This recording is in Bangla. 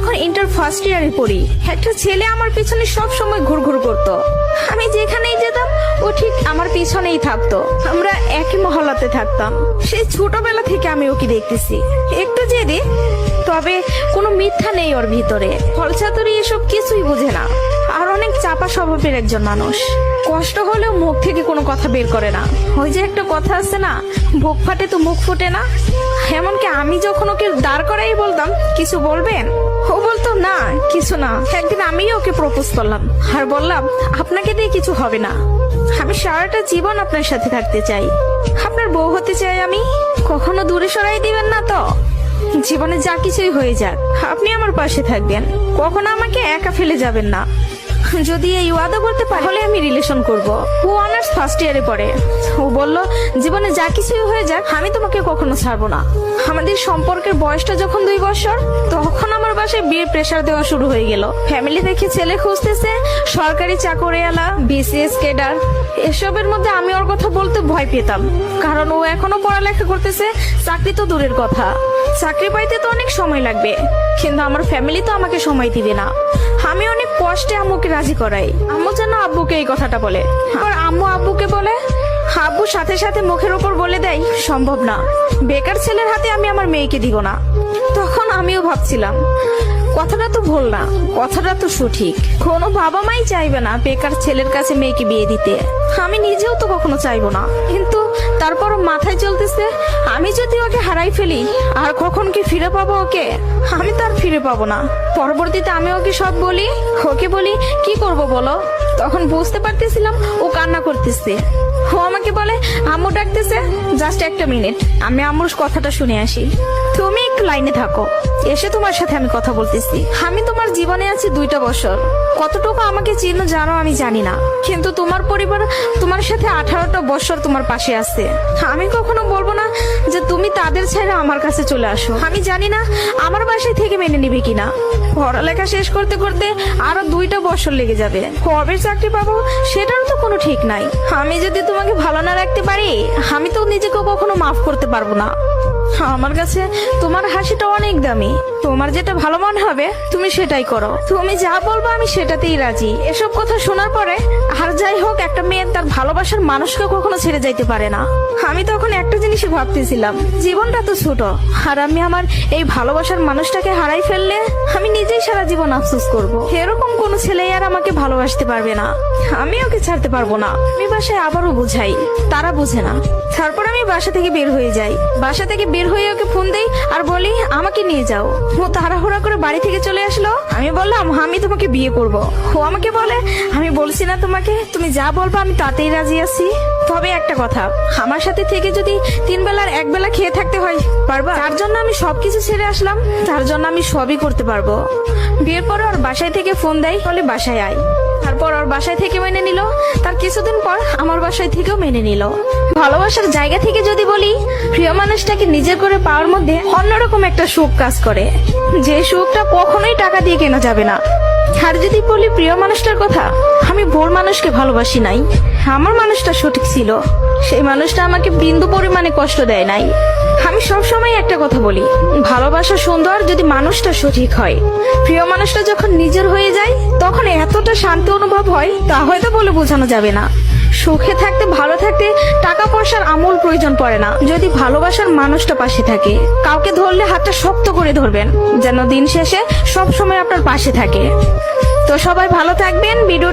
তখন ইন্টার ফার্স্ট ইয়ারে পড়ি। একটা ছেলে আমার পিছনে সব সময় ঘুরঘুর করতো। আমি যেখানেই যেতাম ও ঠিক আমার পিছনেই থাকতো। আমরা একই মহল্লাতে থাকতাম। সেই ছোটবেলা থেকে আমি ওকে দেখতেছি। একটু জেদি, তবে কোনো মিথ্যা নেই ওর ভিতরে। ফলচাতুরি এসব কিছুই বুঝে না, আর অনেক চাপা স্বভাবের একজন মানুষ। কষ্ট হলেও মুখ থেকে কোনো কথা বের করে না। ওই যে একটা কথা আছে না, বুক ফাটে তো মুখ ফুটে না। এমনকি আমি যখন ওকে দাঁড় করাই বলতাম কিছু বলবেন, ও বলতো না কিছু না। একদিন আমিও ওকে প্রপোজ করলাম আর বললাম আপনাকে দিয়ে কিছু হবে না, আমি সারাটা জীবন আপনার সাথে থাকতে চাই, আপনার বউ হতে চাই আমি। কখনো দূরে সরাই দিবেন না তো? জীবনে যা কিছুই হয়ে যাক আপনি আমার পাশে থাকবেন, কখনো আমাকে একা ফেলে যাবেন না। যদি এই ওয়াদা করতে পারে তাহলে আমি রিলেশন করব। ও অনার্স ফার্স্ট ইয়ারে পড়ে। ও বলল জীবনে যা কিছুই হয়ে যাক আমি তোমাকে কখনো ছাড়বো না। আমাদের সম্পর্কের বয়সটা যখন 2 বছর, তখন আমার বাসায় বিয়ের প্রেসার দেওয়া শুরু হয়ে গেল। ফ্যামিলি দেখে ছেলে খুঁজতেছে, সরকারি চাকরিওয়ালা, বিসিএস ক্যাডার। এসবের মধ্যে আমি ওর কথা বলতে ভয় পেতাম, কারণ ও এখনো পড়ালেখা করতেছে। চাকরি তো দূরের কথা, চাকরি পাইতে তো অনেক সময় লাগবে, কিন্তু আমার ফ্যামিলি তো আমাকে সময় দিবে না। আমি অনেক কষ্টে আম্মুকে রাজি করাই। আম্মু যেন আব্বুকে এই কথাটা বলে, আর আম্মু আব্বুকে বলে। আব্বু সাথে সাথে মুখের উপর বলে দেয় সম্ভব না, বেকার ছেলের হাতে আমি আমার মেয়েকে দিব না। তখন আমিও ভাবছিলাম কথাটা তো ভুল না, কথাটা তো সঠিক। কোনো বাবা মাই চাইবে না বেকার ছেলের কাছে মেয়েকে বিয়ে দিতে, আমি নিজেও তো কখনো চাইবো না। কিন্তু তারপরও মাথায় চলতেছে আমি যদি ওকে হারাই ফেলি আর কখন কি ফিরে পাবো ওকে? আমি তো আর ফিরে পাবো না। পরবর্তীতে আমি ওকে সব বলি, ওকে বলি কি করব বলো। তখন বুঝতে পারতেছিলাম ও কান্না করতেছে। ও আমাকে বলে আম্মু ডাকতেছে, জাস্ট একটা মিনিট, আমি আম্মুর কথাটা শুনে আসি। তুমি একটু লাইনে থাকো, এসে তোমার সাথে আমি কথা বলতেছি। আমি তোমার জীবনে আছি 2টা বছর, কতটুকু আমাকে চিনো জানো আমি জানি না, কিন্তু তোমার পরিবার তোমার সাথে 18টা বছর তোমার পাশে আছে। আমি কখনো বলবো না যে তুমি তাদের ছেড়ে আমার কাছে চলে আসো। আমি জানি না আমার বাসায় থেকে মেনে নিবে কিনা। পড়ালেখা শেষ করতে করতে আরো 2টা বছর লেগে যাবে, কবে চাকরি পাবো সেটারও তো কোনো ঠিক নাই। আমি যদি তোমাকে ভালো না রাখতে পারি, আমি তো নিজেকে কখনো মাফ করতে পারবো না। আমার কাছে তোমার হাসিটা অনেক দামি, তোমার যেটা ভালো মনে হবে তুমি সেটাই করো। তুমি যা বলবো আমি সেটাতেই রাজি। এসব কথা শোনার পরে আর যাই হোক, একটা মেয়ে তার ভালোবাসার মানুষকে কখনো ছেড়ে যাইতে পারে না। আমি তখন একটা জিনিসই ভাবতেছিলাম, জীবনটা তো ছোট, আর আমি আমার এই ভালোবাসার মানুষটাকে হারাই ফেললে আমি নিজেই সারা জীবন আফসোস করব। এরকম কোনো ছেলে আর আমাকে ভালোবাসতে পারবে না, আমি ওকে ছাড়তে পারবো না। আমি বাসায় আবারও বুঝাই, তারা বুঝে না। তারপর আমি বাসা থেকে বের হয়ে যাই। বাসা থেকে বের হয়ে ওকে ফোন দেই আর বলি আমাকে নিয়ে যাও। ও তাড়াহুড়া করে বাড়ি থেকে চলে আসলো। আমি বললাম আমি তোমাকে বিয়ে করব। ও আমাকে বলে আমি বলছি না তোমাকে, তুমি যা বলবো আমি তাতেই রাজি আছি। তবে একটা কথা, আমার সাথে থেকে যদি 3 বেলার 1 বেলা খেয়ে থাকতে হয় পারবা? তার জন্য আমি সবকিছু ছেড়ে আসলাম, তার জন্য আমি সবই করতে পারবো। বিয়ের পরে ওর বাসায় থেকে ফোন দেয়, বলে বাসায় আয়। তারপর ওর বাসায় থেকে মেনে নিল, তার কিছুদিন পর আমার বাসায় থেকেও মেনে নিল। ভালোবাসার জায়গা থেকে যদি বলি, প্রিয় মানুষটাকে নিজের করে পাওয়ার মধ্যে অন্যরকম একটা সুখ কাজ করে, যে সুখটা কখনোই টাকা দিয়ে কেনা যাবে না। আর যদি বলি প্রিয় মানুষটার কথা, আমি ভুল মানুষকে ভালোবাসি নাই, আমার মানুষটা সঠিক ছিল। সেই মানুষটা আমাকে বিন্দু পরিমাণে কষ্ট দেয় নাই। আমি সবসময় একটা কথা বলি, ভালোবাসা সুন্দর যদি মানুষটা সঠিক হয়। প্রিয় মানুষটা যখন নিজের হয়ে যায় তখন এতটা শান্তি অনুভব হয় তা হয়তো বলে বোঝানো যাবে না। সুখে থাকতে ভালো থাকতে টাকা পয়সার আমূল প্রয়োজন পড়ে না, যদি ভালোবাসার মানুষটা পাশে থাকে। কাউকে ধরলে হাতটা শক্ত করে ধরবেন, যেন দিন শেষে সব সময় আপনার পাশে থাকে। তো সবাই ভালো থাকবেন। ভিডিও